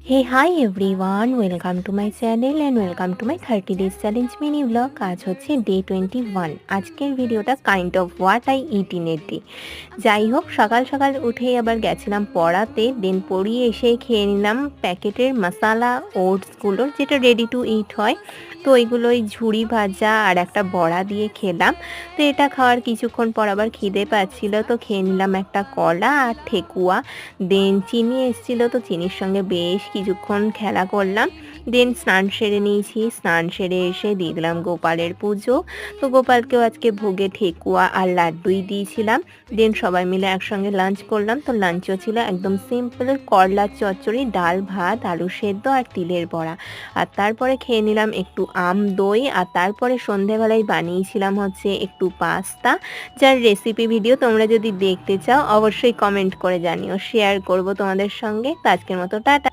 Hey hi everyone, welcome to my channel and welcome to my 30 days challenge mini vlog. আজ হচ্ছে day 21। আজকের ভিডিওটা kind of what I eat in a day. যাই হোক, সকাল সকাল উঠেই আবার গেছিলাম পড়াতে, দেন পড়িয়ে এসে খেয়ে নিলাম প্যাকেটের মশালা ওটসগুলোর, যেটা রেডি টু ইট হয়। তো ওইগুলোই ঝুড়ি ভাজা আর একটা বড়া দিয়ে খেলাম। তো এটা খাওয়ার কিছুক্ষণ পর আবার খিদে পাচ্ছিল, তো খেয়ে নিলাম একটা কলা আর ঠেকুয়া। দেন চিনি এসেছিলো, তো চিনির সঙ্গে বেশ কিছুক্ষণ খেলা করলাম। দেন স্নান সেরে নিয়েছি, স্নান সেরে এসে দিয়ে দিলাম গোপালের পুজো। তো গোপালকেও আজকে ভোগে ঠেকুয়া আর লাড্ডুই দিয়েছিলাম। দেন সবাই মিলে একসঙ্গে লাঞ্চ করলাম। তো লাঞ্চও ছিল একদম সিম্পল করলার চচ্চড়ি, ডাল ভাত, আলু সেদ্ধ আর তিলের বড়া। আর তারপরে খেয়ে নিলাম একটু আম দই। আর তারপরে সন্ধেবেলায় বানিয়েছিলাম হচ্ছে একটু পাস্তা, যার রেসিপি ভিডিও তোমরা যদি দেখতে চাও অবশ্যই কমেন্ট করে জানিও, শেয়ার করব তোমাদের সঙ্গে। তো আজকের মতো টাটা।